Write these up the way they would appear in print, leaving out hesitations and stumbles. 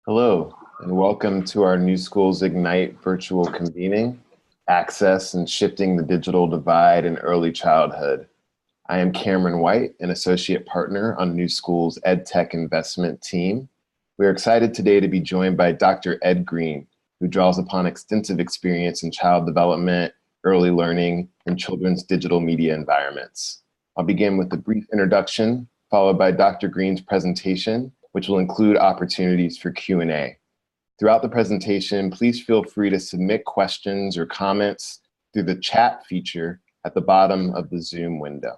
Hello, and welcome to our New Schools Ignite virtual convening, Access and Shifting the Digital Divide in Early Childhood. I am Cameron White, an associate partner on New Schools EdTech investment team. We are excited today to be joined by Dr. Ed Green, who draws upon extensive experience in child development, early learning, and children's digital media environments. I'll begin with a brief introduction, followed by Dr. Green's presentation, which will include opportunities for Q&A. Throughout the presentation, please feel free to submit questions or comments through the chat feature at the bottom of the Zoom window.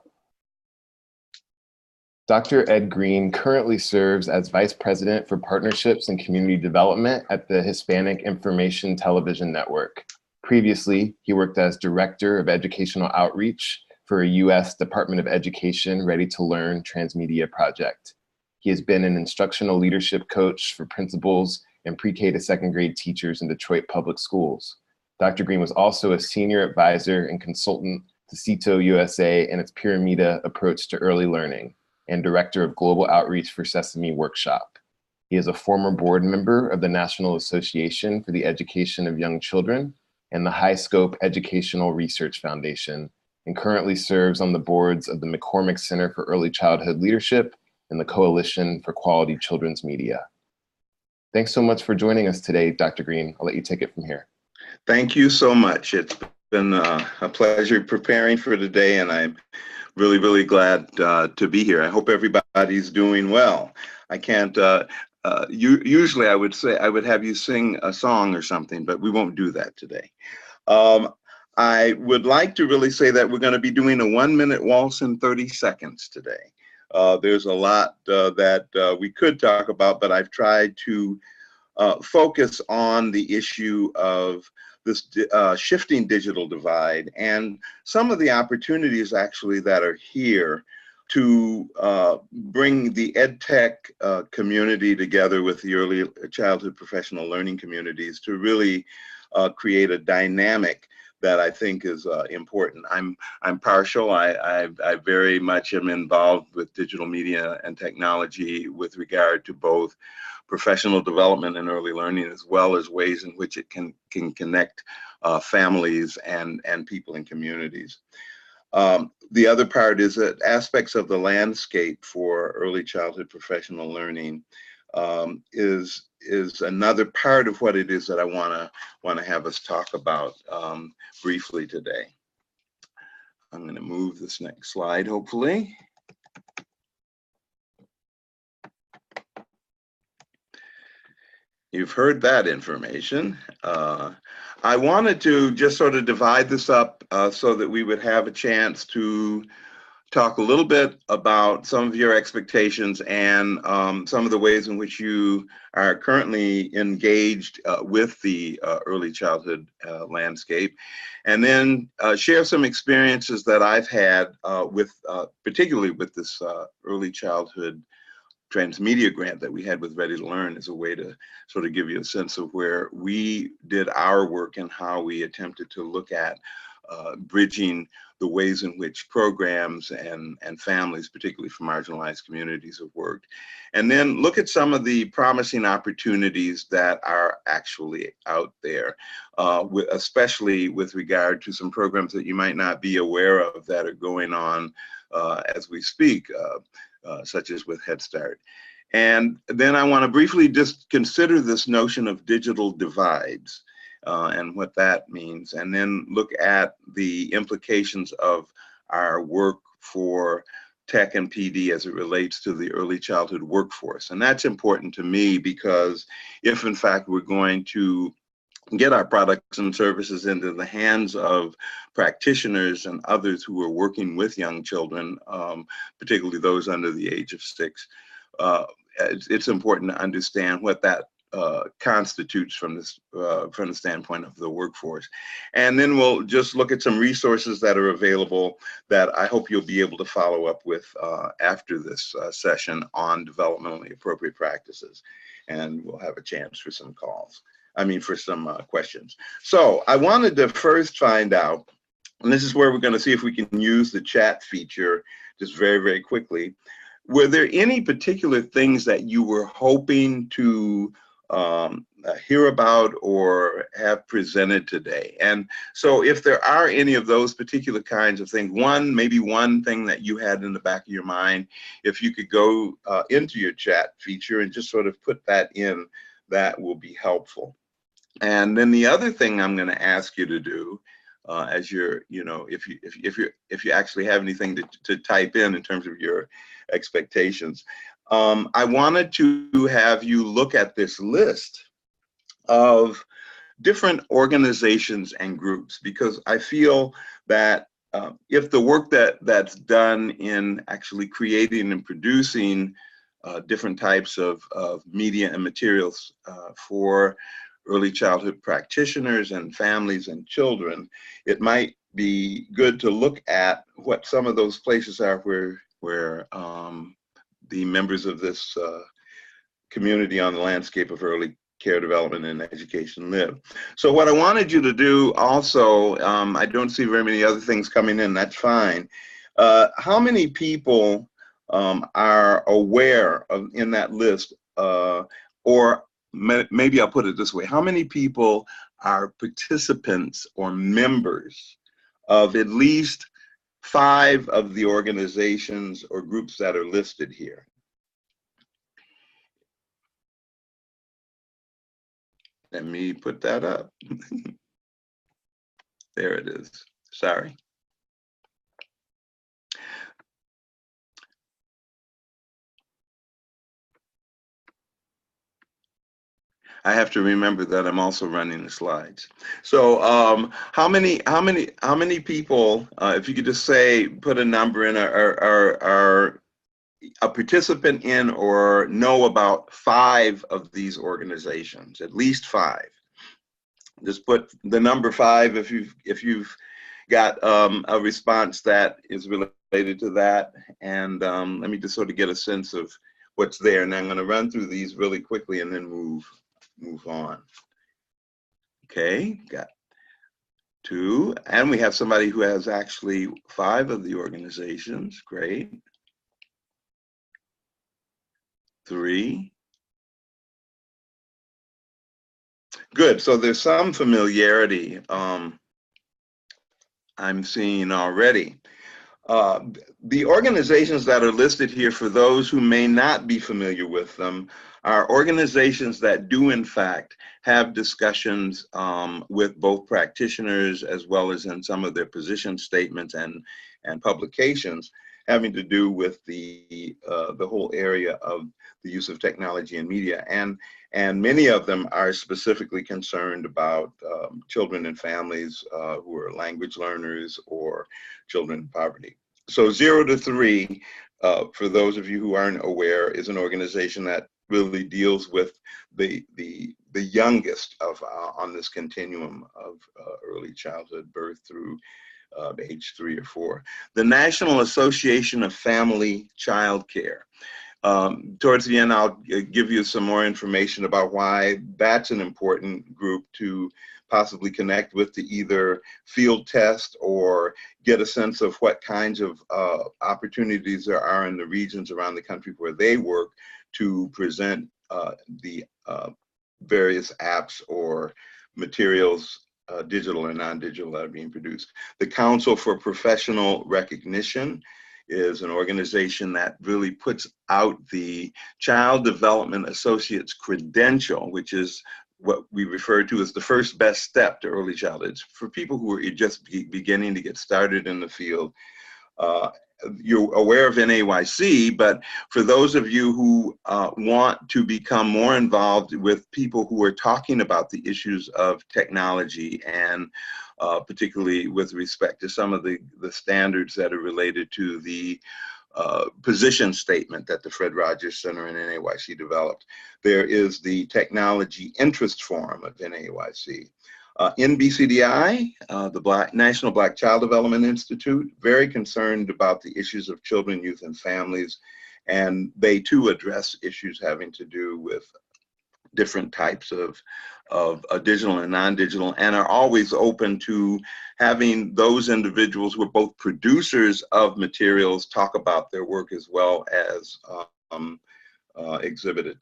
Dr. Ed Green currently serves as Vice President for Partnerships and Community Development at the Hispanic Information Television Network. Previously, he worked as Director of Educational Outreach for a U.S. Department of Education Ready to Learn Transmedia project. He has been an instructional leadership coach for principals and pre-K to second grade teachers in Detroit Public Schools. Dr. Green was also a senior advisor and consultant to CITO USA and its Pyramida approach to early learning, and director of global outreach for Sesame Workshop. He is a former board member of the National Association for the Education of Young Children and the High Scope Educational Research Foundation, and currently serves on the boards of the McCormick Center for Early Childhood Leadership and the Coalition for Quality Children's Media. Thanks so much for joining us today, Dr. Green. I'll let you take it from here. Thank you so much. It's been a pleasure preparing for today, and I'm really glad to be here. I hope everybody's doing well. I can't, usually I would say, I would have you sing a song or something, but we won't do that today. I would like to really say that we're going to be doing a 1-minute waltz in 30 seconds today. There's a lot that we could talk about, but I've tried to focus on the issue of this shifting digital divide and some of the opportunities actually that are here to bring the EdTech community together with the early childhood professional learning communities to really create a dynamic that I think is important. I'm partial. I very much am involved with digital media and technology with regard to both professional development and early learning, as well as ways in which it can connect families and people in communities. The other part is that aspects of the landscape for early childhood professional learning is another part of what it is that I want to have us talk about briefly today. I'm going to move this next slide, hopefully. You've heard that information. I wanted to just sort of divide this up so that we would have a chance to talk a little bit about some of your expectations and some of the ways in which you are currently engaged with the early childhood landscape, and then share some experiences that I've had with, particularly with this early childhood transmedia grant that we had with Ready to Learn, as a way to sort of give you a sense of where we did our work and how we attempted to look at bridging the ways in which programs and families, particularly from marginalized communities, have worked. And then look at some of the promising opportunities that are actually out there, especially with regard to some programs that you might not be aware of that are going on as we speak, such as with Head Start. And then I want to briefly just consider this notion of digital divides and what that means, and then look at the implications of our work for tech and PD as it relates to the early childhood workforce. And that's important to me because if in fact we're going to get our products and services into the hands of practitioners and others who are working with young children, particularly those under the age of 6, it's important to understand what that constitutes from the standpoint of the workforce. And then we'll just look at some resources that are available that I hope you'll be able to follow up with after this session on developmentally appropriate practices. And we'll have a chance for some for some questions. So I wanted to first find out, and this is where we're going to see if we can use the chat feature just very quickly. Were there any particular things that you were hoping to hear about or have presented today. And so if there are any of those particular kinds of things, maybe one thing that you had in the back of your mind, if you could go into your chat feature and just sort of put that in, that will be helpful. And then the other thing I'm going to ask you to do, as you're, if you actually have anything to type in terms of your expectations, I wanted to have you look at this list of different organizations and groups, because I feel that if the work that's done in actually creating and producing different types of media and materials for early childhood practitioners and families and children, it might be good to look at what some of those places are where the members of this community on the landscape of early care development and education live. So what I wanted you to do also, I don't see very many other things coming in, that's fine. How many people are aware of in that list, or maybe I'll put it this way, how many people are participants or members of at least 5 of the organizations or groups that are listed here? Let me put that up. There it is. Sorry. I have to remember that I'm also running the slides. So how many people, if you could just say, put a number in, are a participant in or know about 5 of these organizations, at least 5. Just put the number 5 if you've got a response that is related to that. And let me just sort of get a sense of what's there. And I'm going to run through these really quickly and then move on. Okay, got 2. And we have somebody who has actually 5 of the organizations. Great. 3. Good. So there's some familiarity I'm seeing already. The organizations that are listed here, for those who may not be familiar with them, are organizations that do in fact have discussions with both practitioners as well as in some of their position statements and publications having to do with the whole area of the use of technology and media. And many of them are specifically concerned about children and families who are language learners or children in poverty. So 0 to 3, for those of you who aren't aware, is an organization that really deals with the youngest of on this continuum of early childhood birth through age 3 or 4. The National Association of Family Child Care. Towards the end, I'll give you some more information about why that's an important group to possibly connect with, to either field test or get a sense of what kinds of opportunities there are in the regions around the country where they work to present the various apps or materials, digital or non-digital, that are being produced. The Council for Professional Recognition is an organization that really puts out the Child Development Associate's credential, which is what we refer to as the first best step to early childhood. It's for people who are just beginning to get started in the field. You're aware of NAYC, but for those of you who want to become more involved with people who are talking about the issues of technology, and particularly with respect to some of the standards that are related to the position statement that the Fred Rogers Center and NAYC developed, there is the Technology Interest Forum of NAYC. NBCDI, the National Black Child Development Institute, very concerned about the issues of children, youth, and families, and they too address issues having to do with different types of digital and non-digital, and are always open to having those individuals who are both producers of materials talk about their work as well as exhibit at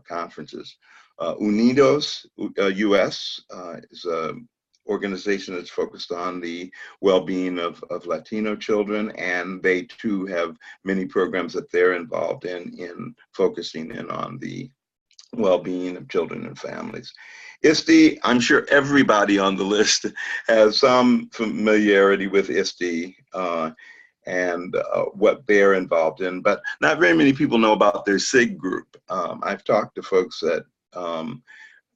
conferences. Unidos US is an organization that's focused on the well-being of Latino children, and they too have many programs that they're involved in focusing in on the well-being of children and families. ISTE, I'm sure everybody on the list has some familiarity with ISTE and what they're involved in, but not very many people know about their SIG group. I've talked to folks that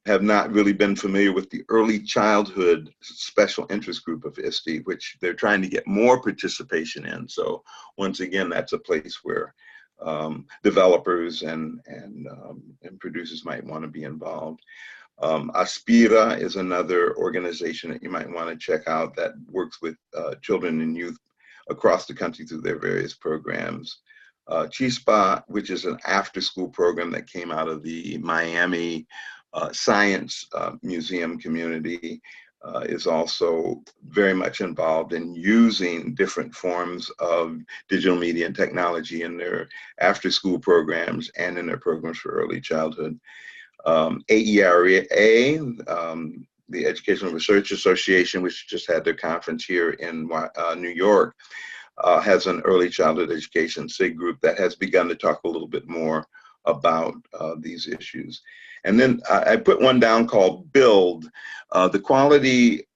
have not really been familiar with the early childhood special interest group of ISTE, which they're trying to get more participation in. So once again, that's a place where developers and producers might want to be involved. Aspira is another organization that you might want to check out that works with children and youth across the country through their various programs. Chispa, which is an after-school program that came out of the Miami Science Museum community, is also very much involved in using different forms of digital media and technology in their after-school programs and in their programs for early childhood. AERA, the Educational Research Association, which just had their conference here in New York, has an early childhood education SIG group that has begun to talk a little bit more about these issues. And then I put one down called BUILD, the quality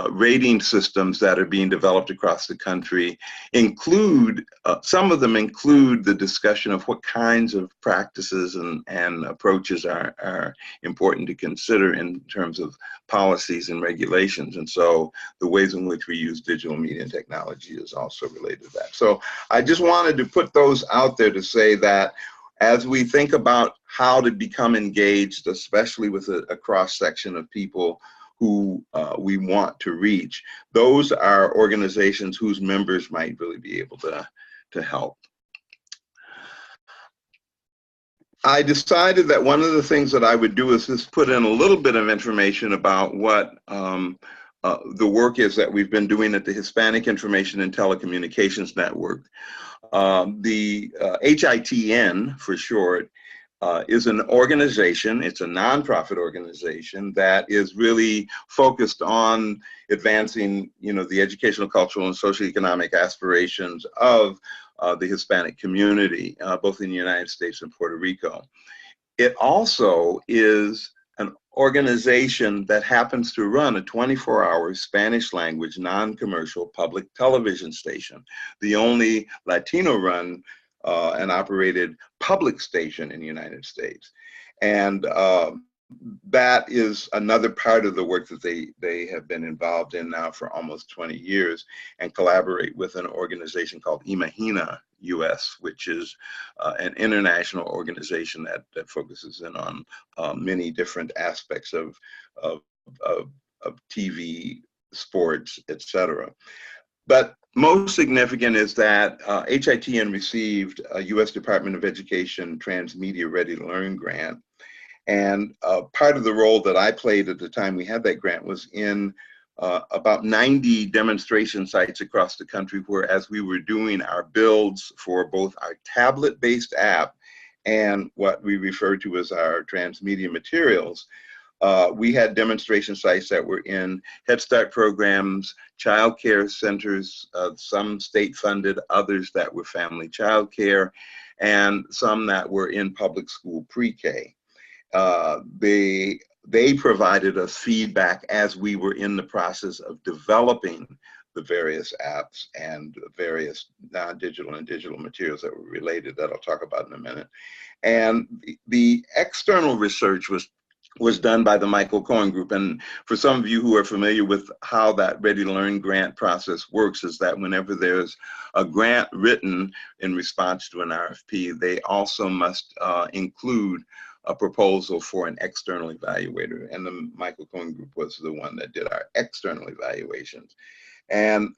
rating systems that are being developed across the country include, some of them include the discussion of what kinds of practices and approaches are important to consider in terms of policies and regulations. And so the ways in which we use digital media and technology is also related to that. So I just wanted to put those out there to say that as we think about how to become engaged, especially with a cross-section of people who we want to reach, those are organizations whose members might really be able to help. I decided that one of the things that I would do is just put in a little bit of information about what the work is that we've been doing at the Hispanic Information and Telecommunications Network. The HITN, for short, is an organization, it's a nonprofit organization that is really focused on advancing, the educational, cultural, and socioeconomic aspirations of the Hispanic community, both in the United States and Puerto Rico. It also is an organization that happens to run a 24-hour Spanish language, non-commercial public television station, the only Latino-run and operated public station in the United States. And that is another part of the work that they have been involved in now for almost 20 years, and collaborate with an organization called Imagina US, which is an international organization that focuses in on many different aspects of TV, sports, etc. But most significant is that HITN received a U.S. Department of Education Transmedia Ready to Learn grant. And part of the role that I played at the time we had that grant was in about 90 demonstration sites across the country, where as we were doing our builds for both our tablet-based app and what we refer to as our transmedia materials, we had demonstration sites that were in Head Start programs, child care centers, some state funded, others that were family child care, and some that were in public school pre-K. They provided us feedback as we were in the process of developing the various apps and various non-digital and digital materials that were related, that I'll talk about in a minute. And the external research was done by the Michael Cohen Group. And for some of you who are familiar with how that Ready to Learn grant process works, is that whenever there's a grant written in response to an RFP, they also must include a proposal for an external evaluator. And the Michael Cohen Group was the one that did our external evaluations. And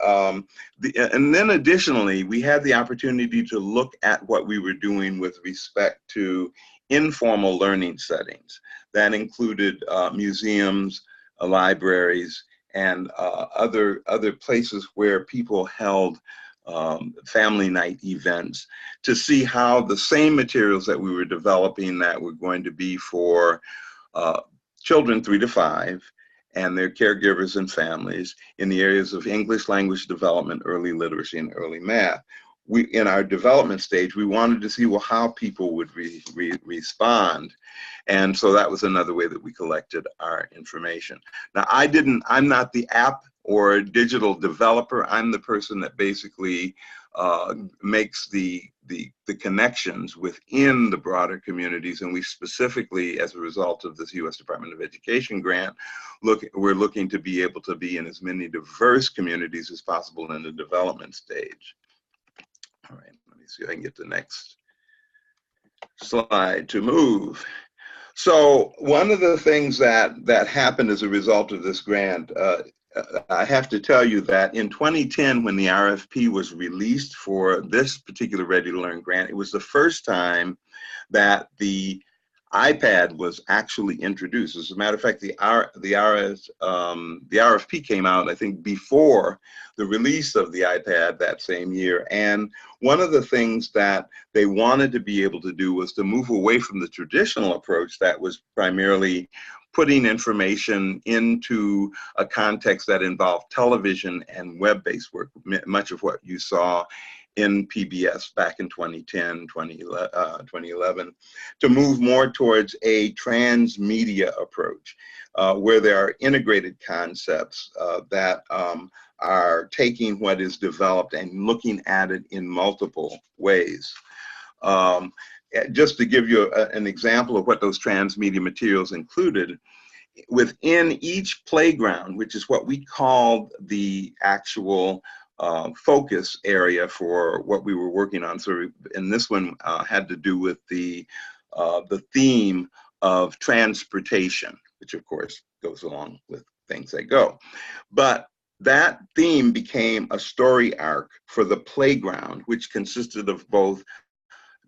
then additionally, we had the opportunity to look at what we were doing with respect to informal learning settings. That included museums, libraries, and other places where people held family night events, to see how the same materials that we were developing that were going to be for children 3 to 5 and their caregivers and families in the areas of English language development, early literacy, and early math. In our development stage, we wanted to see, well, how people would respond. And so that was another way that we collected our information. Now, I'm not the app or digital developer. I'm the person that basically makes the connections within the broader communities. And we specifically, as a result of this U.S. Department of Education grant, we're looking to be able to be in as many diverse communities as possible in the development stage. All right, let me see if I can get the next slide to move. So one of the things that happened as a result of this grant, I have to tell you that in 2010, when the RFP was released for this particular Ready to Learn grant, it was the first time that the iPad was actually introduced. As a matter of fact, the RFP came out, I think, before the release of the iPad that same year. And one of the things that they wanted to be able to do was to move away from the traditional approach that was primarily putting information into a context that involved television and web-based work, much of what you saw in PBS back in 2010, 2011, to move more towards a transmedia approach, where there are integrated concepts that are taking what is developed and looking at it in multiple ways. Just to give you an example of what those transmedia materials included, within each playground, which is what we called the actual focus area for what we were working on. So, and this one had to do with the theme of transportation, which of course goes along with things that go. But that theme became a story arc for the playground, which consisted of both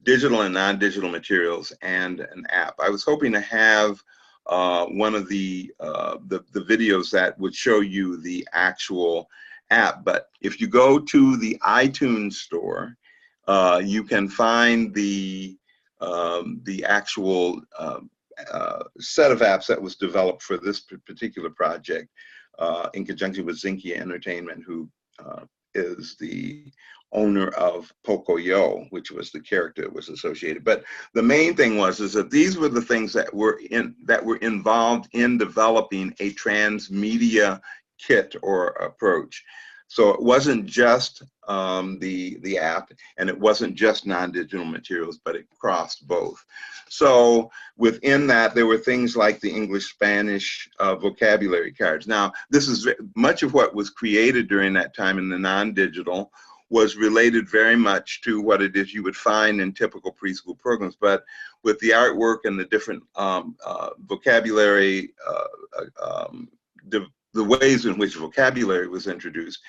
digital and non-digital materials and an app. I was hoping to have one of the videos that would show you the actual app, but if you go to the iTunes store, you can find the actual set of apps that was developed for this particular project in conjunction with Zinkia Entertainment, who is the owner of Pocoyo, which was the character that was associated. But the main thing was that these were the things that were involved in developing a transmedia kit or approach. So it wasn't just the app, and it wasn't just non-digital materials, but it crossed both. So within that, there were things like the English-Spanish vocabulary cards. Now, this is much of what was created during that time in the non-digital was related very much to what it is you would find in typical preschool programs. But with the artwork and the different vocabulary, the ways in which vocabulary was introduced,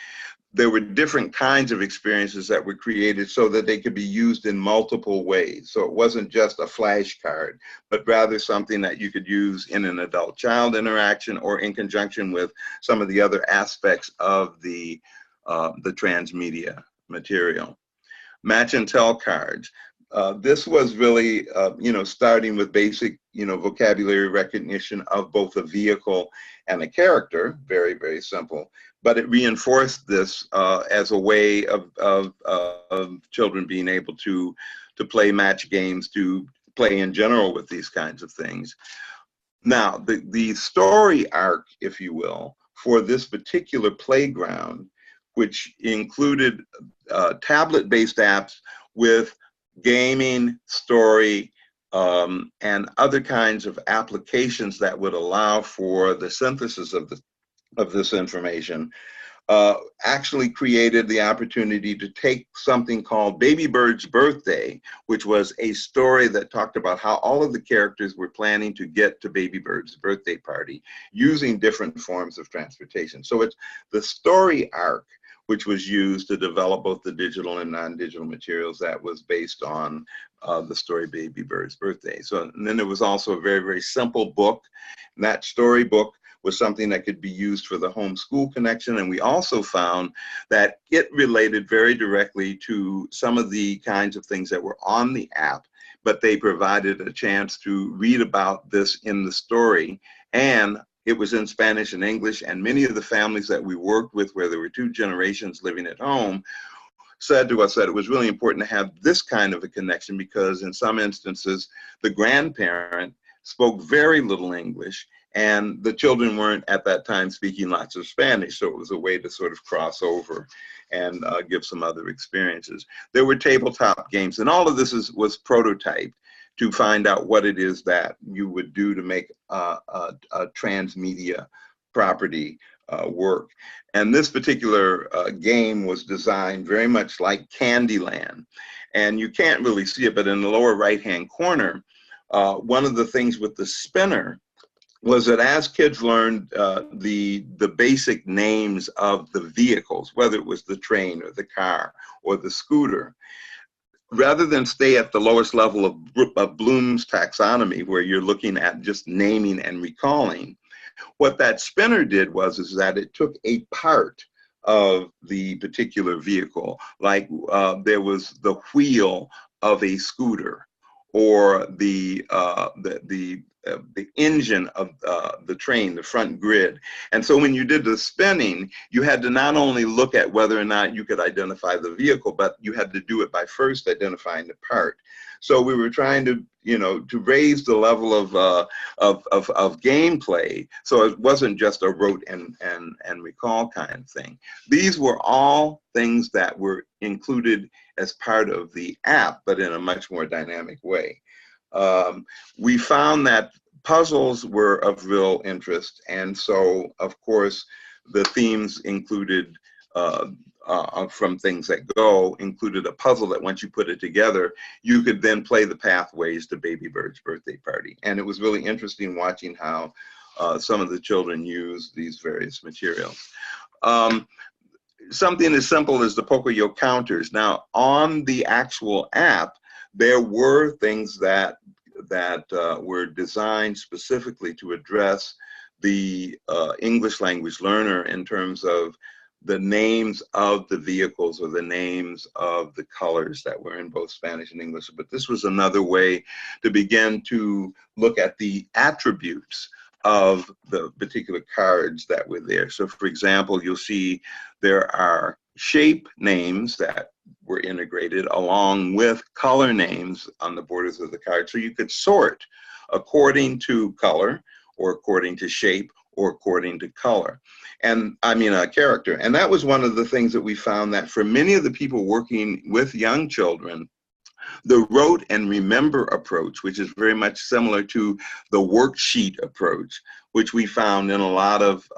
there were different kinds of experiences that were created so that they could be used in multiple ways. So it wasn't just a flashcard, but rather something that you could use in an adult-child interaction or in conjunction with some of the other aspects of the transmedia material. Match and tell cards. This was really, starting with basic, vocabulary recognition of both a vehicle and a character, very, very simple. But it reinforced this as a way of children being able to play match games, to play in general with these kinds of things. Now, the story arc, if you will, for this particular playground, which included tablet-based apps with gaming, story, and other kinds of applications that would allow for the synthesis of this information, actually created the opportunity to take something called Baby Bird's Birthday, which was a story that talked about how all of the characters were planning to get to Baby Bird's birthday party using different forms of transportation. So it's the story arc which was used to develop both the digital and non-digital materials that was based on the story Baby Bird's Birthday. So, and then there was also a very, very simple book. And that story book was something that could be used for the homeschool connection. And we also found that it related very directly to some of the kinds of things that were on the app, but they provided a chance to read about this in the story. And it was in Spanish and English, and many of the families that we worked with, where there were two generations living at home, said to us that it was really important to have this kind of a connection, because in some instances, the grandparent spoke very little English, and the children weren't at that time speaking lots of Spanish. So it was a way to sort of cross over and give some other experiences. There were tabletop games, and all of this was prototyped to find out what it is that you would do to make a transmedia property work. And this particular game was designed very much like Candyland. And you can't really see it, but in the lower right-hand corner, one of the things with the spinner was that as kids learned the basic names of the vehicles, whether it was the train or the car or the scooter, rather than stay at the lowest level of Bloom's taxonomy, where you're looking at just naming and recalling, what that spinner did is that it took a part of the particular vehicle, like there was the wheel of a scooter, or the engine of the train, the front grid. And so when you did the spinning, you had to not only look at whether or not you could identify the vehicle, but you had to do it by first identifying the part. So we were trying to, to raise the level of gameplay, so it wasn't just a rote and recall kind of thing. These were all things that were included as part of the app, but in a much more dynamic way. We found that puzzles were of real interest, and so, of course, the themes included, from Things That Go, included a puzzle that once you put it together, you could then play the pathways to Baby Bird's birthday party. And it was really interesting watching how some of the children used these various materials. Something as simple as the Pocoyo counters. Now, on the actual app, there were things that were designed specifically to address the English language learner in terms of the names of the vehicles or the names of the colors that were in both Spanish and English. But this was another way to begin to look at the attributes of the particular cards that were there. So for example, you'll see there are shape names that were integrated along with color names on the borders of the card. So you could sort according to color, or according to shape, or according to color. And I mean a character. And that was one of the things that we found, that for many of the people working with young children, the rote and remember approach, which is very much similar to the worksheet approach, which we found in a lot of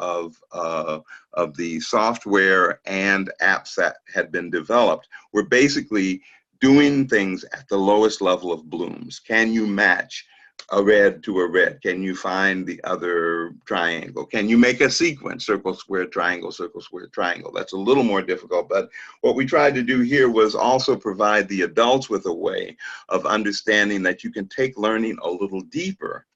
the software and apps that had been developed, were basically doing things at the lowest level of Bloom's. Can you match a red to a red? Can you find the other triangle? Can you make a sequence, circle, square, triangle, circle, square, triangle? That's a little more difficult, but what we tried to do here was also provide the adults with a way of understanding that you can take learning a little deeper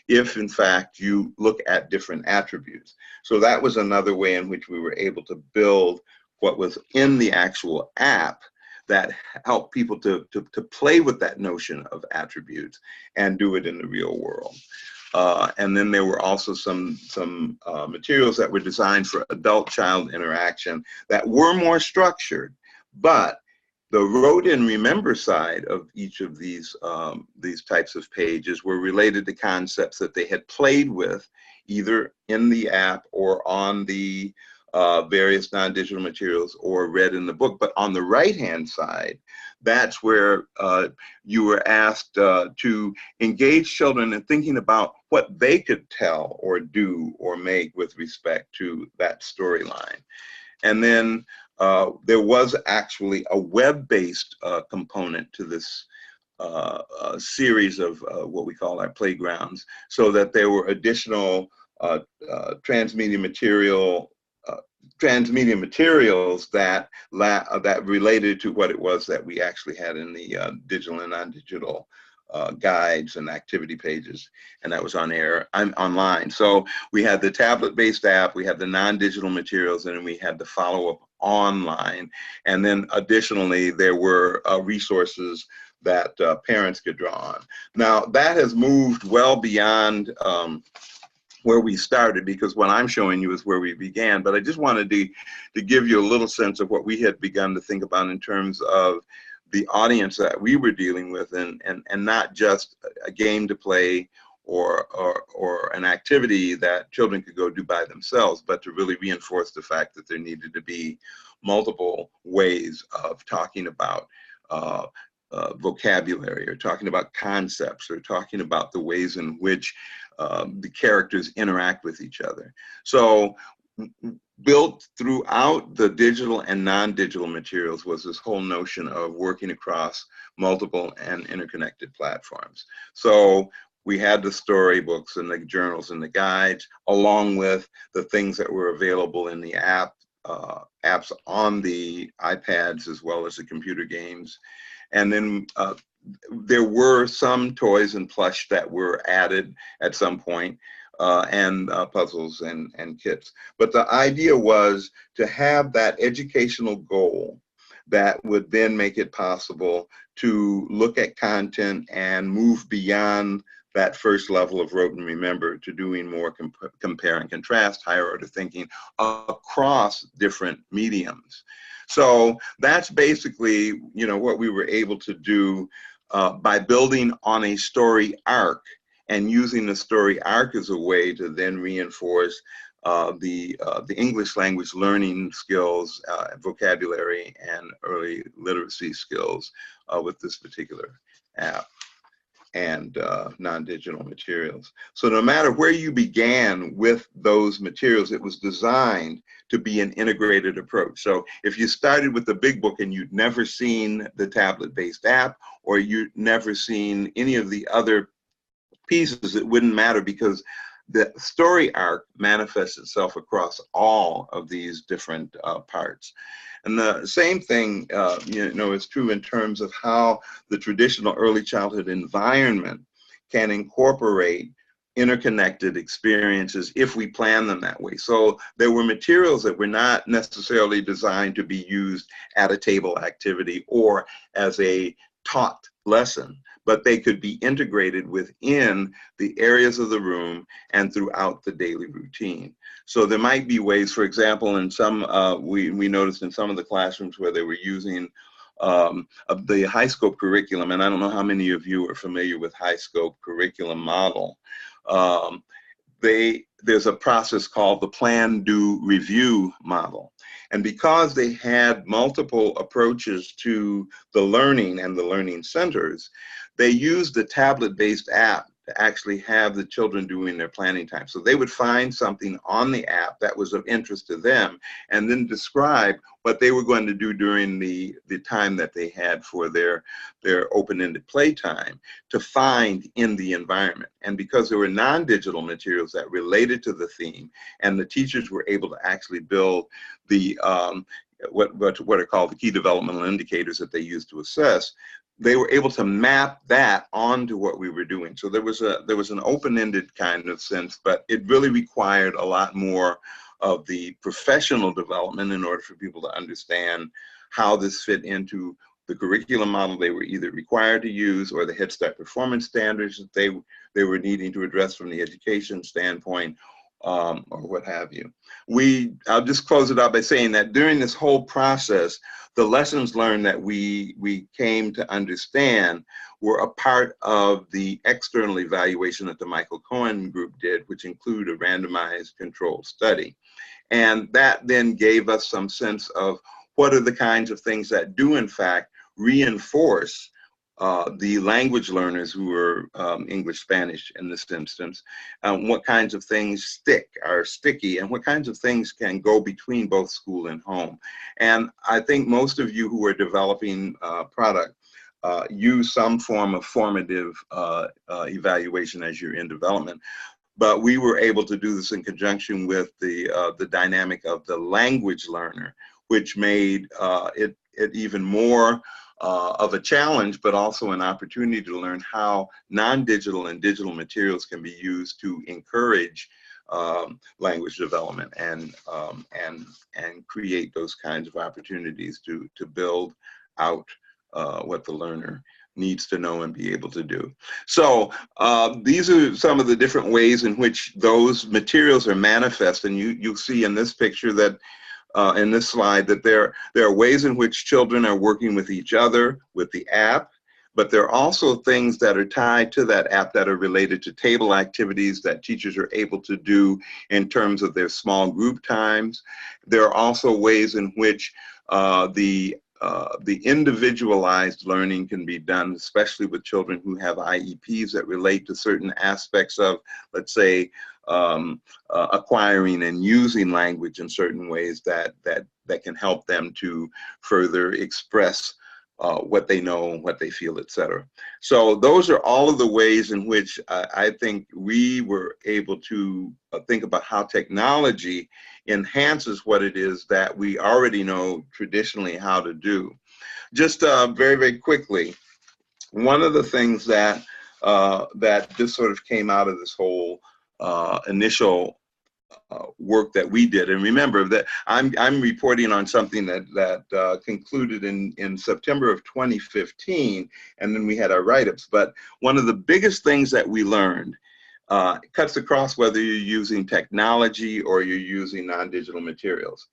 if in fact you look at different attributes. So that was another way in which we were able to build what was in the actual app that help people to play with that notion of attributes and do it in the real world. And then there were also some materials that were designed for adult-child interaction that were more structured, but the rote and remember side of each of these types of pages were related to concepts that they had played with either in the app or on the various non-digital materials or read in the book. But on the right-hand side, that's where you were asked to engage children in thinking about what they could tell or do or make with respect to that storyline. And then there was actually a web-based component to this series of what we call our playgrounds, so that there were additional transmedia materials that related to what it was that we actually had in the digital and non-digital guides and activity pages, and that was on air. I'm online. So we had the tablet-based app, we had the non-digital materials, and then we had the follow-up online. And then additionally, there were resources that parents could draw on. Now, that has moved well beyond where we started, because what I'm showing you is where we began. But I just wanted to give you a little sense of what we had begun to think about in terms of the audience that we were dealing with, and not just a game to play or an activity that children could go do by themselves, but to really reinforce the fact that there needed to be multiple ways of talking about vocabulary, or talking about concepts, or talking about the ways in which the characters interact with each other. So built throughout the digital and non-digital materials was this whole notion of working across multiple and interconnected platforms. So we had the storybooks and the journals and the guides, along with the things that were available in the apps on the iPads, as well as the computer games. And then there were some toys and plush that were added at some point, and puzzles and kits. But the idea was to have that educational goal that would then make it possible to look at content and move beyond that first level of rote and remember to doing more compare and contrast, higher order thinking across different mediums. So that's basically, you know, what we were able to do by building on a story arc, and using the story arc as a way to then reinforce the English language learning skills, vocabulary, and early literacy skills with this particular app and non-digital materials. So no matter where you began with those materials, it was designed to be an integrated approach. So if you started with the big book and you'd never seen the tablet-based app, or you'd never seen any of the other pieces, it wouldn't matter, because the story arc manifests itself across all of these different parts. And the same thing, you know, is true in terms of how the traditional early childhood environment can incorporate interconnected experiences if we plan them that way. So there were materials that were not necessarily designed to be used at a table activity or as a taught lesson, but they could be integrated within the areas of the room and throughout the daily routine. So there might be ways, for example, in some, we noticed in some of the classrooms where they were using the HighScope curriculum, and I don't know how many of you are familiar with HighScope curriculum model. There's a process called the plan, do, review model. And because they had multiple approaches to the learning and the learning centers, they used the tablet-based app to actually have the children doing their planning time. So they would find something on the app that was of interest to them, and then describe what they were going to do during the time that they had for their open-ended playtime to find in the environment. And because there were non-digital materials that related to the theme, and the teachers were able to actually build the what are called the key developmental indicators that they use to assess, they were able to map that onto what we were doing. So there was an open-ended kind of sense, but it really required a lot more of the professional development in order for people to understand how this fit into the curriculum model they were either required to use, or the Head Start performance standards that they were needing to address from the education standpoint, or what have you. I'll just close it out by saying that during this whole process, the lessons learned that we came to understand were a part of the external evaluation that the Michael Cohen group did, which included a randomized controlled study. And that then gave us some sense of what are the kinds of things that do in fact reinforce the language learners who were English, Spanish in this instance, what kinds of things are sticky, and what kinds of things can go between both school and home. And I think most of you who are developing product use some form of formative evaluation as you're in development. But we were able to do this in conjunction with the dynamic of the language learner, which made it even more of a challenge, but also an opportunity to learn how non-digital and digital materials can be used to encourage language development and create those kinds of opportunities to build out what the learner needs to know and be able to do. So these are some of the different ways in which those materials are manifest, and you'll see in this picture that in this slide that there are ways in which children are working with each other with the app, but there are also things that are tied to that app that are related to table activities that teachers are able to do in terms of their small group times. There are also ways in which the individualized learning can be done, especially with children who have IEPs that relate to certain aspects of, let's say, acquiring and using language in certain ways that can help them to further express what they know, what they feel, etc. So those are all of the ways in which I think we were able to think about how technology enhances what it is that we already know traditionally how to do. Just very, very quickly, one of the things that just sort of came out of this whole initial work that we did, and remember that I'm reporting on something that concluded in September of 2015, and then we had our write-ups. But one of the biggest things that we learned cuts across whether you're using technology or you're using non-digital materials.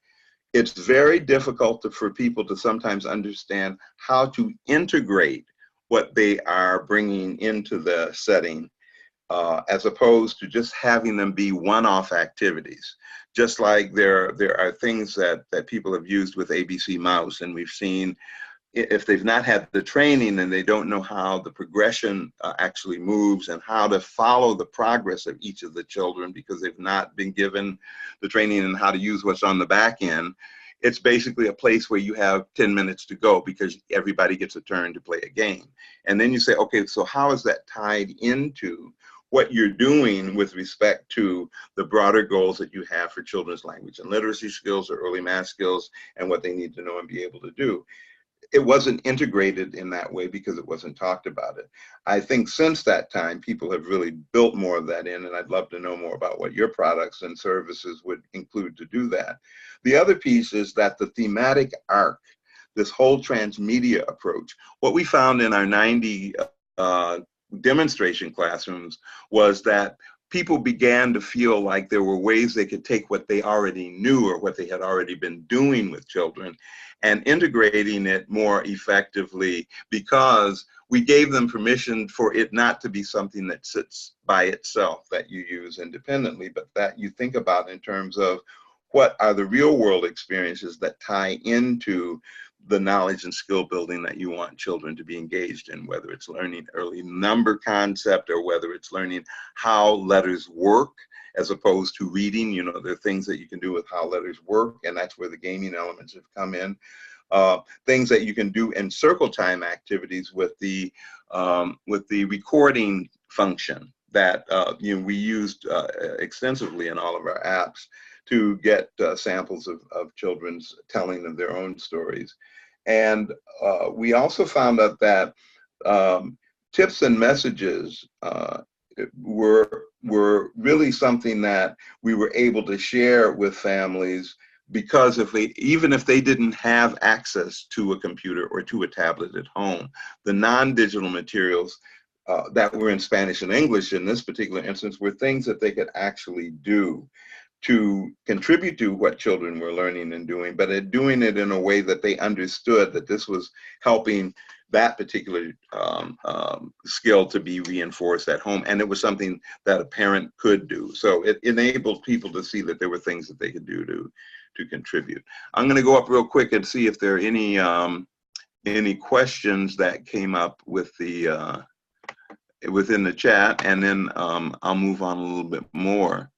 It's very difficult for people to sometimes understand how to integrate what they are bringing into the setting, as opposed to just having them be one-off activities. Just like there are things that people have used with ABC Mouse, and we've seen if they've not had the training and they don't know how the progression actually moves and how to follow the progress of each of the children because they've not been given the training in how to use what's on the back end, it's basically a place where you have 10 minutes to go because everybody gets a turn to play a game. And then you say, okay, so how is that tied into what you're doing with respect to the broader goals that you have for children's language and literacy skills or early math skills and what they need to know and be able to do? It wasn't integrated in that way because it wasn't talked about it. I think since that time, people have really built more of that in, and I'd love to know more about what your products and services would include to do that. The other piece is that the thematic arc, this whole transmedia approach, what we found in our 90 demonstration classrooms was that people began to feel like there were ways they could take what they already knew or what they had already been doing with children and integrating it more effectively because we gave them permission for it not to be something that sits by itself that you use independently, but that you think about in terms of what are the real world experiences that tie into the knowledge and skill building that you want children to be engaged in, whether it's learning early number concept or whether it's learning how letters work as opposed to reading. You know, there are things that you can do with how letters work, and that's where the gaming elements have come in. Things that you can do in circle time activities with the recording function that we used extensively in all of our apps to get samples of children's telling of their own stories. And we also found out that tips and messages were really something that we were able to share with families because even if they didn't have access to a computer or to a tablet at home, the non-digital materials that were in Spanish and English in this particular instance were things that they could actually do to contribute to what children were learning and doing, but doing it in a way that they understood that this was helping that particular skill to be reinforced at home. And it was something that a parent could do. So it enabled people to see that there were things that they could do to contribute. I'm going to go up real quick and see if there are any questions that came up with the within the chat, and then I'll move on a little bit more.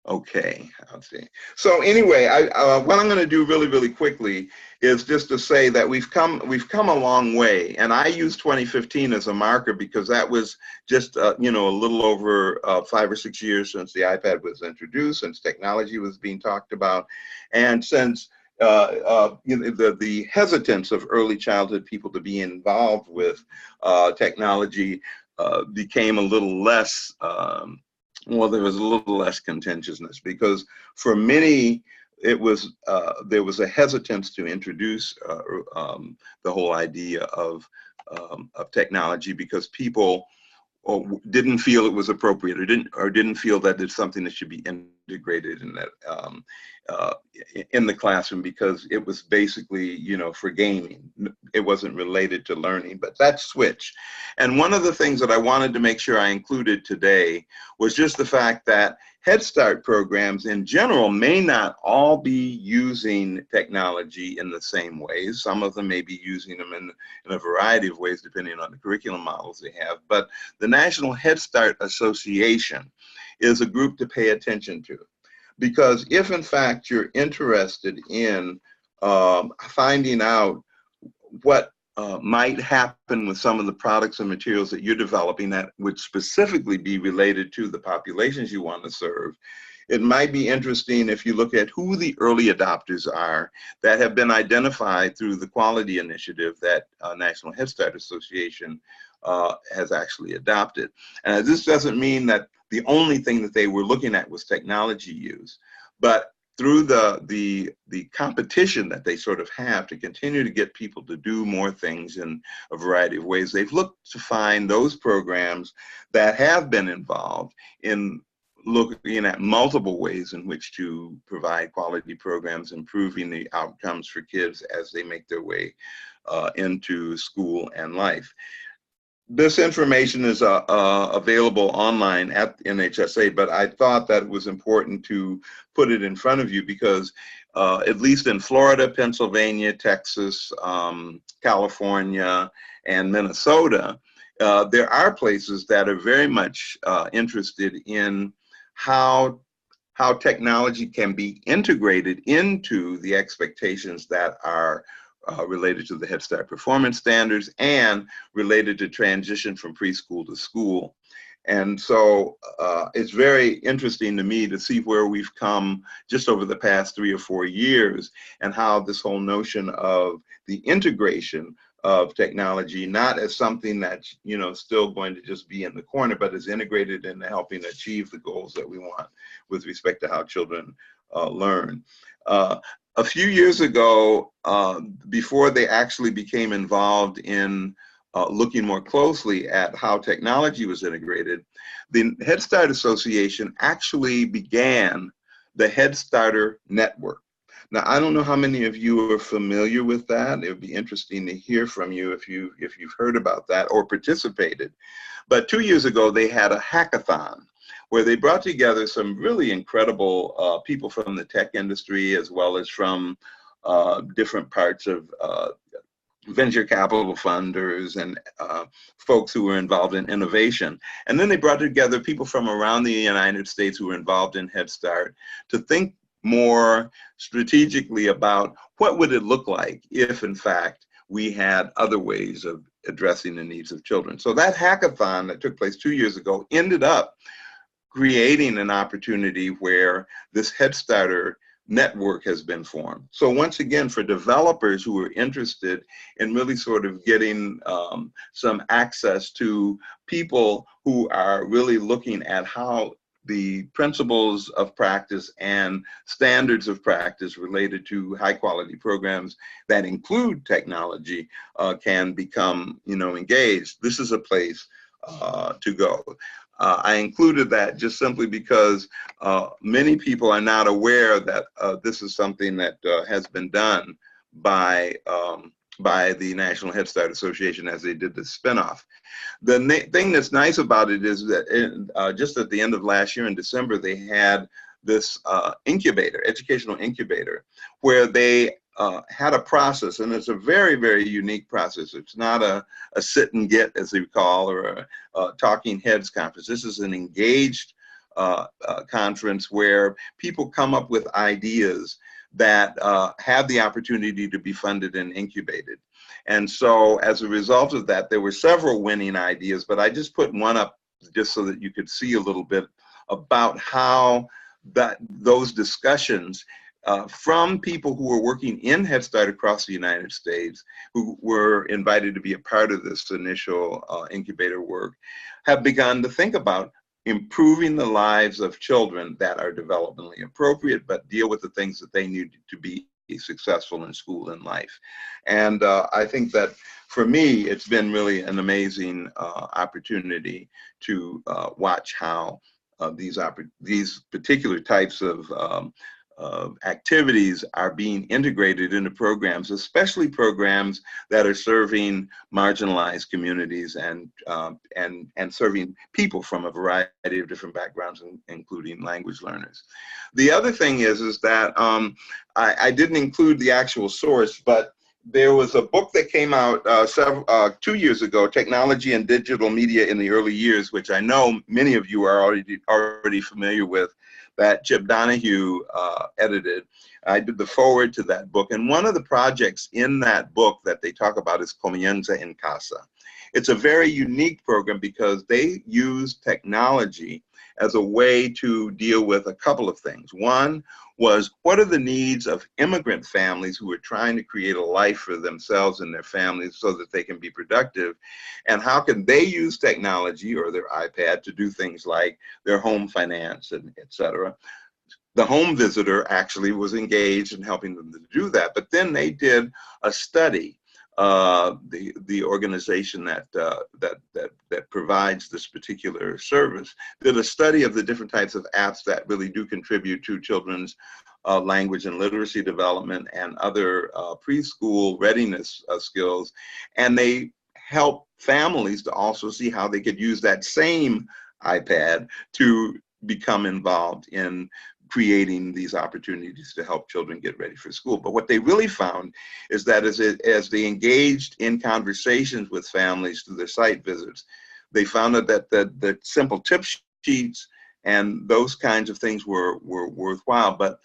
Okay, I'll see. So anyway, what I'm going to do really, really quickly is just to say that we've come a long way, and I use 2015 as a marker because that was just a little over 5 or 6 years since the iPad was introduced, since technology was being talked about, and since the hesitance of early childhood people to be involved with technology became a little less, well, there was a little less contentiousness, because for many, it was there was a hesitance to introduce the whole idea of technology, because people didn't feel it was appropriate, or didn't feel that it's something that should be integrated in that in the classroom, because it was basically, you know, for gaming. It wasn't related to learning. But that switched. And one of the things that I wanted to make sure I included today was just the fact that Head Start programs in general may not all be using technology in the same ways. Some of them may be using them in a variety of ways, depending on the curriculum models they have. But the National Head Start Association is a group to pay attention to. Because if, in fact, you're interested in finding out what might happen with some of the products and materials that you're developing that would specifically be related to the populations you want to serve, it might be interesting if you look at who the early adopters are that have been identified through the quality initiative that National Head Start Association has actually adopted. And this doesn't mean that the only thing that they were looking at was technology use, but through the competition that they sort of have to continue to get people to do more things in a variety of ways, they've looked to find those programs that have been involved in looking at multiple ways in which to provide quality programs, improving the outcomes for kids as they make their way into school and life. This information is available online at NHSA, but I thought that it was important to put it in front of you because at least in Florida, Pennsylvania, Texas, California, and Minnesota, there are places that are very much interested in how technology can be integrated into the expectations that are related to the Head Start performance standards and related to transition from preschool to school. And so it's very interesting to me to see where we've come just over the past 3 or 4 years, and how this whole notion of the integration of technology, not as something that's, you know, still going to just be in the corner, but is integrated in helping achieve the goals that we want with respect to how children learn. A few years ago, before they actually became involved in looking more closely at how technology was integrated, the Head Start Association actually began the Head Starter Network. Now, I don't know how many of you are familiar with that. It would be interesting to hear from you if you've heard about that or participated. But 2 years ago, they had a hackathon where they brought together some really incredible people from the tech industry, as well as from different parts of venture capital funders and folks who were involved in innovation. And then they brought together people from around the United States who were involved in Head Start to think more strategically about what would it look like if, in fact, we had other ways of addressing the needs of children. So that hackathon that took place 2 years ago ended up creating an opportunity where this Head Starter network has been formed. So once again, for developers who are interested in really sort of getting some access to people who are really looking at how the principles of practice and standards of practice related to high quality programs that include technology can become, you know, engaged, this is a place to go. I included that just simply because many people are not aware that this is something that has been done by the National Head Start Association as they did the spinoff. The thing that's nice about it is that just at the end of last year in December, they had this incubator, educational incubator, where they had a process, and it's a very, very unique process. It's not a sit and get, as they call, or a talking heads conference. This is an engaged conference where people come up with ideas that have the opportunity to be funded and incubated. And so as a result of that, there were several winning ideas, but I just put one up just so that you could see a little bit about how those discussions from people who were working in Head Start across the United States, who were invited to be a part of this initial incubator work, have begun to think about improving the lives of children that are developmentally appropriate, but deal with the things that they need to be successful in school and life. And I think that for me, it's been really an amazing opportunity to watch how these particular types of activities are being integrated into programs, especially programs that are serving marginalized communities and serving people from a variety of different backgrounds, including language learners. The other thing is that I didn't include the actual source, but there was a book that came out 2 years ago, Technology and Digital Media in the Early Years, which I know many of you are already familiar with, that Chip Donahue edited. I did the foreword to that book. And one of the projects in that book that they talk about is Comienza en Casa. It's a very unique program because they use technology as a way to deal with a couple of things. One was, what are the needs of immigrant families who are trying to create a life for themselves and their families so that they can be productive? And how can they use technology or their iPad to do things like their home finance and et cetera? The home visitor actually was engaged in helping them to do that. But then they did a study. The organization that provides this particular service did a study of the different types of apps that really do contribute to children's language and literacy development and other preschool readiness skills. And they help families to also see how they could use that same iPad to become involved in creating these opportunities to help children get ready for school. But what they really found is that as they engaged in conversations with families through their site visits, they found that the simple tip sheets and those kinds of things were worthwhile. But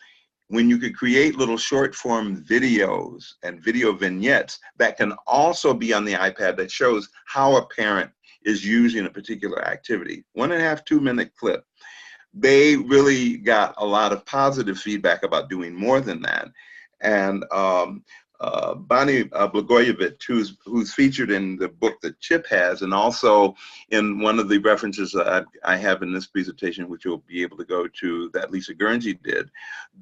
when you could create little short form videos and video vignettes that can also be on the iPad that shows how a parent is using a particular activity, 1.5 2-minute clip, they really got a lot of positive feedback about doing more than that. And Bonnie Blagojevich, who's featured in the book that Chip has, and also in one of the references that I have in this presentation, which you'll be able to go to, that Lisa Guernsey did,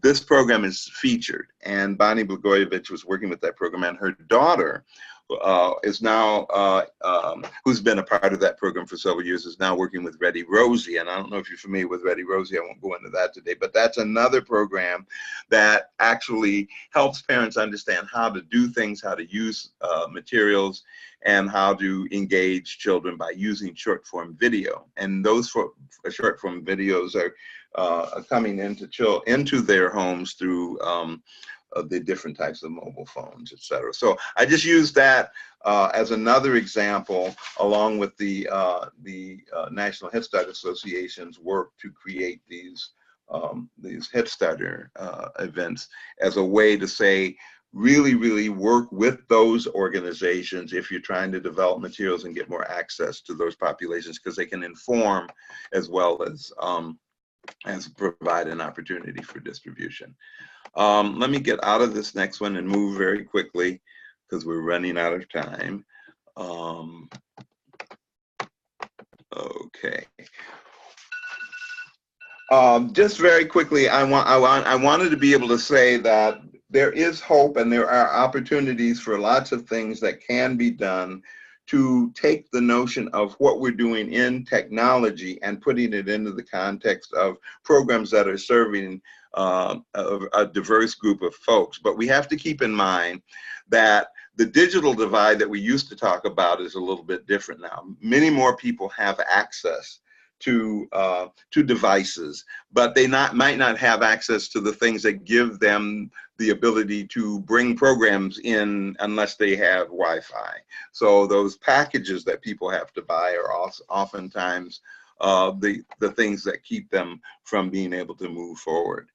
this program is featured. And Bonnie Blagojevich was working with that program, and her daughter is now, who's been a part of that program for several years, is now working with Ready Rosie. And I don't know if you're familiar with Ready Rosie, I won't go into that today, but that's another program that actually helps parents understand how to do things, how to use materials, and how to engage children by using short form video. And those short form videos are coming into their homes through of the different types of mobile phones, et cetera. So I just used that as another example, along with the National Head Start Association's work to create these Head Starter events as a way to say, really work with those organizations if you're trying to develop materials and get more access to those populations, because they can inform as well as provide an opportunity for distribution. Let me get out of this next one and move very quickly because we're running out of time. Okay. Just very quickly, I wanted to be able to say that there is hope and there are opportunities for lots of things that can be done to take the notion of what we're doing in technology and putting it into the context of programs that are serving a diverse group of folks. But we have to keep in mind that the digital divide that we used to talk about is a little bit different now. Many more people have access to devices, but they might not have access to the things that give them the ability to bring programs in unless they have Wi-Fi. So those packages that people have to buy are also oftentimes the things that keep them from being able to move forward.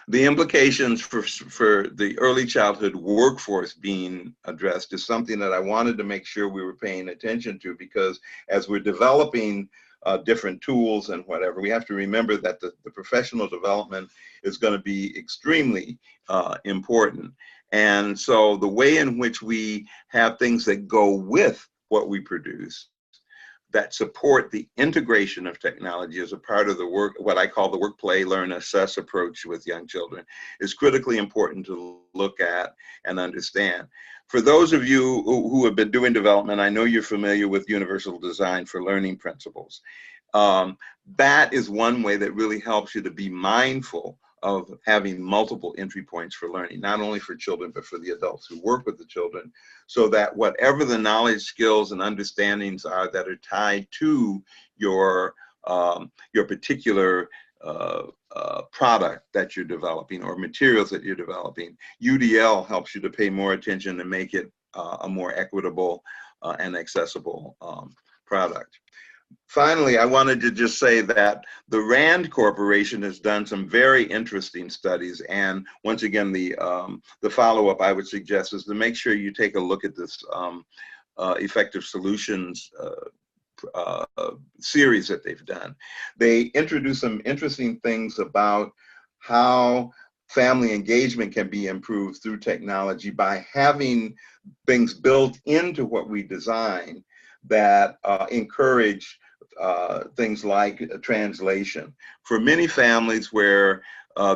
The implications for the early childhood workforce being addressed is something that I wanted to make sure we were paying attention to, because as we're developing different tools and whatever. We have to remember that the professional development is going to be extremely important. And so the way in which we have things that go with what we produce that support the integration of technology as a part of the work, what I call the work, play, learn, assess approach with young children, is critically important to look at and understand. For those of you who have been doing development, I know you're familiar with universal design for learning principles. That is one way that really helps you to be mindful of having multiple entry points for learning, not only for children, but for the adults who work with the children, so that whatever the knowledge, skills, and understandings are that are tied to your particular product that you're developing or materials that you're developing, UDL helps you to pay more attention and make it a more equitable and accessible product. Finally, I wanted to just say that the RAND Corporation has done some very interesting studies, and once again, the follow-up I would suggest is to make sure you take a look at this Effective Solutions series that they've done. They introduce some interesting things about how family engagement can be improved through technology by having things built into what we design that encourage things like translation. For many families where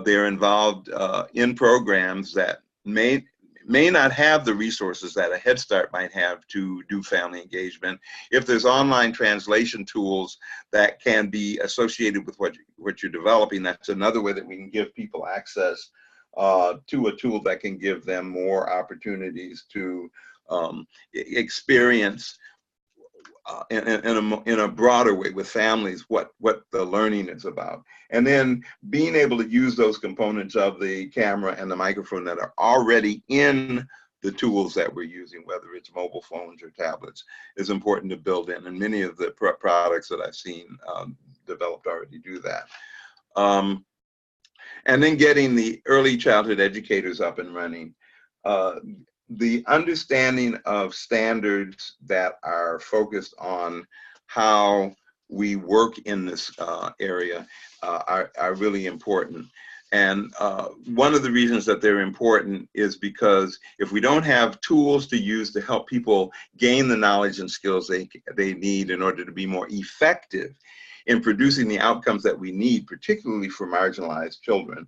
they're involved in programs that may not have the resources that a Head Start might have to do family engagement, if there's online translation tools that can be associated with what you're developing, that's another way that we can give people access to a tool that can give them more opportunities to experience in a broader way with families what the learning is about. And then being able to use those components of the camera and the microphone that are already in the tools that we're using, whether it's mobile phones or tablets, is important to build in. And many of the products that I've seen developed already do that. And then getting the early childhood educators up and running. The understanding of standards that are focused on how we work in this area are really important. And one of the reasons that they're important is because if we don't have tools to use to help people gain the knowledge and skills they need in order to be more effective in producing the outcomes that we need, particularly for marginalized children,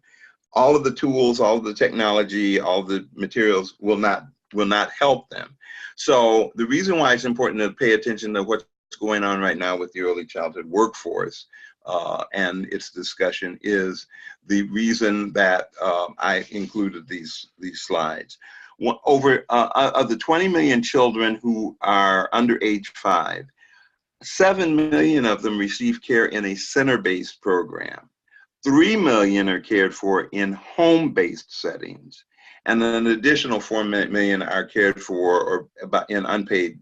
all of the tools, all of the technology, all the materials will not help them. So the reason why it's important to pay attention to what's going on right now with the early childhood workforce and its discussion is the reason that I included these slides. Over of the 20 million children who are under age 5, 7 million of them receive care in a center-based program. 3 million are cared for in home-based settings. And then an additional 4 million are cared for or in unpaid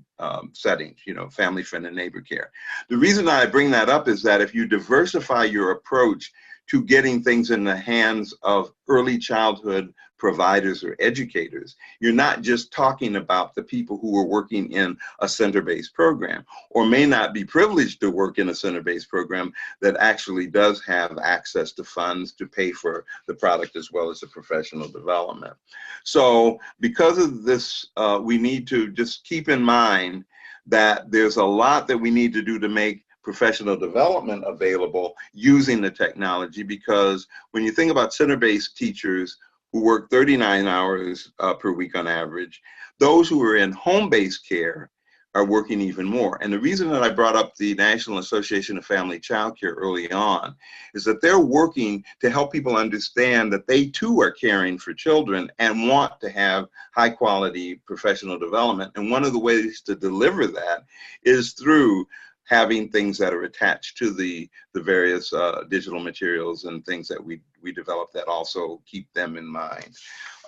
settings, family, friend, and neighbor care. The reason I bring that up is that if you diversify your approach to getting things in the hands of early childhood providers or educators, you're not just talking about the people who are working in a center-based program or may not be privileged to work in a center-based program that actually does have access to funds to pay for the product as well as the professional development. So because of this, we need to just keep in mind that there's a lot that we need to do to make professional development available using the technology, because when you think about center-based teachers who work 39 hours per week on average, those who are in home-based care are working even more. And the reason that I brought up the National Association of Family Child Care early on is that they're working to help people understand that they too are caring for children and want to have high quality professional development. And one of the ways to deliver that is through having things that are attached to the various digital materials and things that we develop that also keep them in mind.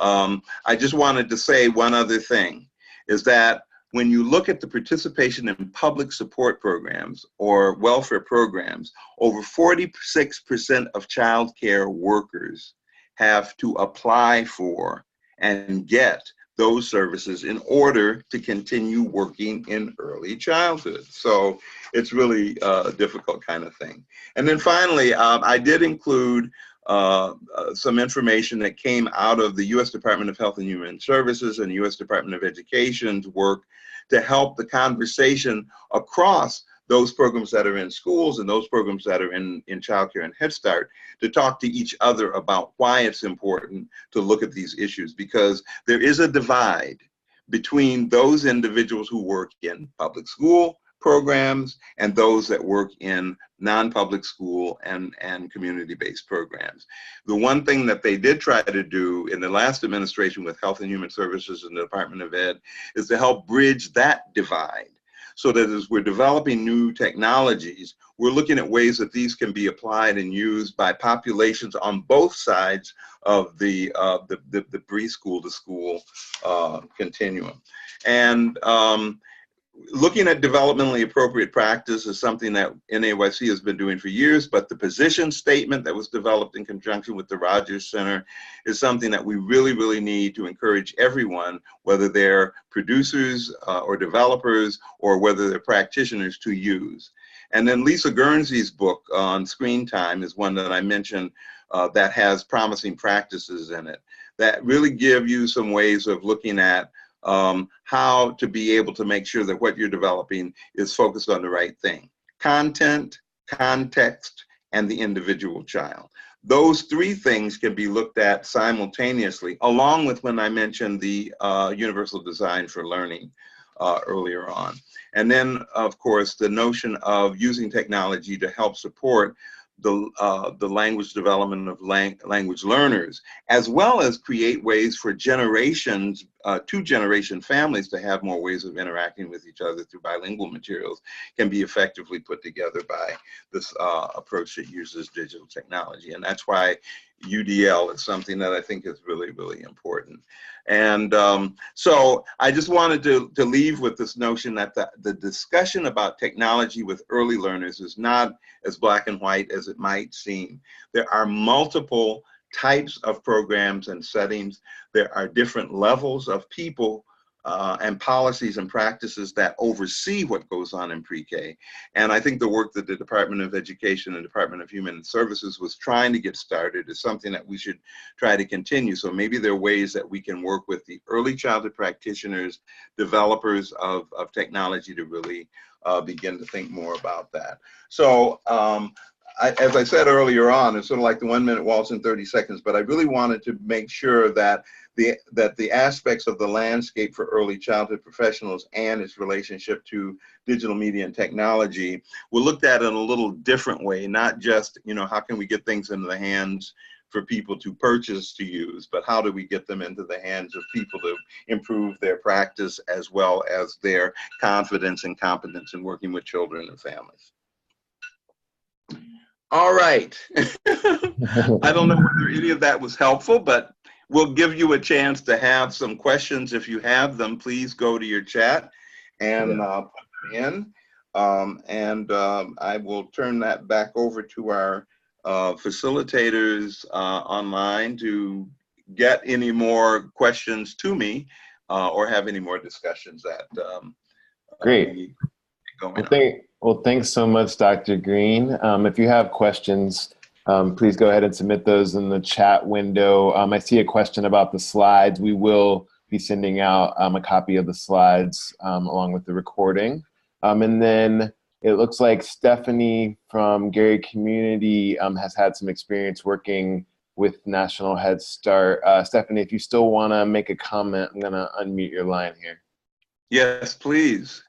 I just wanted to say one other thing, is that when you look at the participation in public support programs or welfare programs, over 46% of child care workers have to apply for and get those services in order to continue working in early childhood. So it's really a difficult kind of thing. And then finally, I did include some information that came out of the U.S. Department of Health and Human Services and U.S. Department of Education's work to help the conversation across those programs that are in schools and those programs that are in childcare and Head Start, to talk to each other about why it's important to look at these issues, because there is a divide between those individuals who work in public school programs and those that work in non-public school and community-based programs. The one thing that they did try to do in the last administration with Health and Human Services and the Department of Ed is to help bridge that divide, so that as we're developing new technologies, we're looking at ways that these can be applied and used by populations on both sides of the preschool to school continuum. And looking at developmentally appropriate practice is something that NAYC has been doing for years, but the position statement that was developed in conjunction with the Rogers Center is something that we really, really need to encourage everyone, whether they're producers or developers or whether they're practitioners, to use. And then Lisa Guernsey's book on screen time is one that I mentioned that has promising practices in it that really give you some ways of looking at how to be able to make sure that what you're developing is focused on the right thing: content, context, and the individual child. Those three things can be looked at simultaneously, along with when I mentioned the universal design for learning earlier on. And then, of course, the notion of using technology to help support the language development of language learners, as well as create ways for generations, two-generation families to have more ways of interacting with each other through bilingual materials, can be effectively put together by this approach that uses digital technology. And that's why UDL is something that I think is really, really important. And so I just wanted to leave with this notion that the discussion about technology with early learners is not as black and white as it might seem. There are multiple types of programs and settings. There are different levels of people and policies and practices that oversee what goes on in pre-K. And I think the work that the Department of Education and Department of Human Services was trying to get started is something that we should try to continue. So maybe there are ways that we can work with the early childhood practitioners, developers of technology, to really begin to think more about that. So as I said earlier on, it's sort of like the 1 minute waltz in 30 seconds, but I really wanted to make sure that the aspects of the landscape for early childhood professionals and its relationship to digital media and technology were looked at in a little different way, not just, how can we get things into the hands for people to purchase to use, but how do we get them into the hands of people to improve their practice as well as their confidence and competence in working with children and families. All right. I don't know whether any of that was helpful, but we'll give you a chance to have some questions. If you have them, please go to your chat and put them in. I will turn that back over to our facilitators online to get any more questions to me or have any more discussions that Great. Well, thanks so much, Dr. Green. If you have questions, please go ahead and submit those in the chat window. I see a question about the slides. We will be sending out a copy of the slides along with the recording. And then it looks like Stephanie from Gary Community has had some experience working with National Head Start. Stephanie, if you still want to make a comment, I'm going to unmute your line here. Yes, please.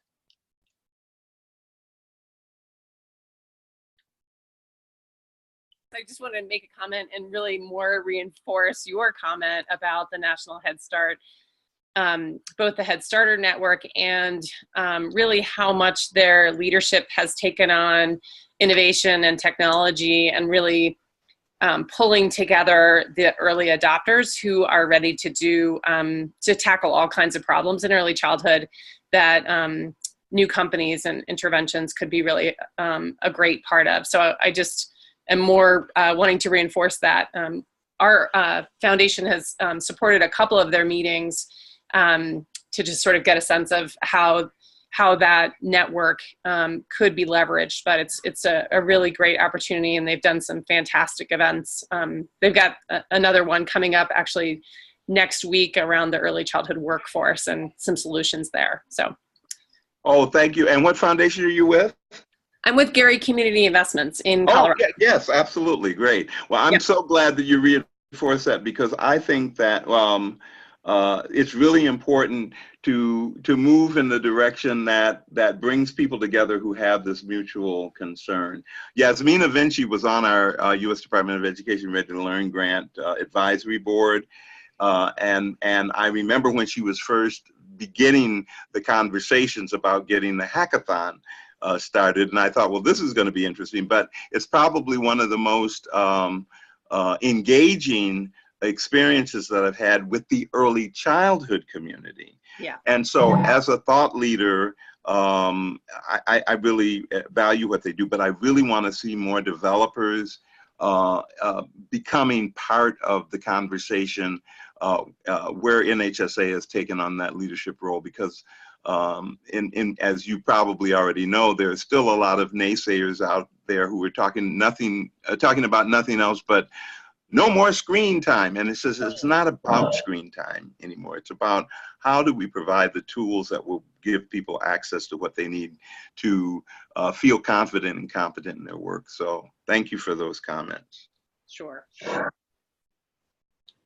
I just wanted to make a comment and really more reinforce your comment about the National Head Start, both the Head Starter Network and really how much their leadership has taken on innovation and technology and really pulling together the early adopters who are ready to tackle all kinds of problems in early childhood that new companies and interventions could be really a great part of. So I just am more wanting to reinforce that. Our foundation has supported a couple of their meetings to just sort of get a sense of how that network could be leveraged. But it's a really great opportunity, and they've done some fantastic events. They've got another one coming up actually next week around the early childhood workforce and some solutions there. So. Oh, thank you. And what foundation are you with? I'm with Gary Community Investments in Colorado. Oh, yes, absolutely. Great. Well, I'm so glad that you reinforce that, because I think that it's really important to move in the direction that brings people together who have this mutual concern. Yasmina Vinci was on our U.S. Department of Education Ready to Learn grant advisory board. And I remember when she was first beginning the conversations about getting the hackathon started, and I thought, well, this is going to be interesting, but it's probably one of the most engaging experiences that I've had with the early childhood community. Yeah. And so as a thought leader, I really value what they do, but I really want to see more developers becoming part of the conversation where NHSA has taken on that leadership role, because as you probably already know, there's still a lot of naysayers out there who are talking about nothing else but no more screen time. And it says it's not about screen time anymore. It's about how do we provide the tools that will give people access to what they need to feel confident and competent in their work. So thank you for those comments. Sure.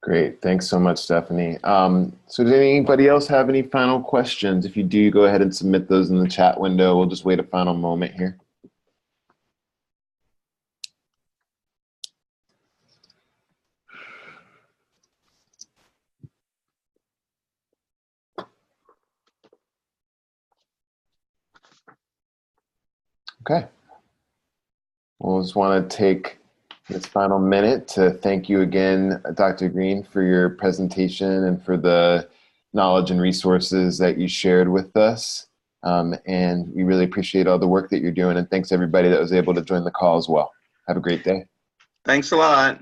Great. Thanks so much, Stephanie. So does anybody else have any final questions? If you do, go ahead and submit those in the chat window. We'll just wait a final moment here. Okay. We'll just want to take this final minute to thank you again, Dr. Green, for your presentation and for the knowledge and resources that you shared with us. And we really appreciate all the work that you're doing. And thanks everybody that was able to join the call as well. Have a great day. Thanks a lot.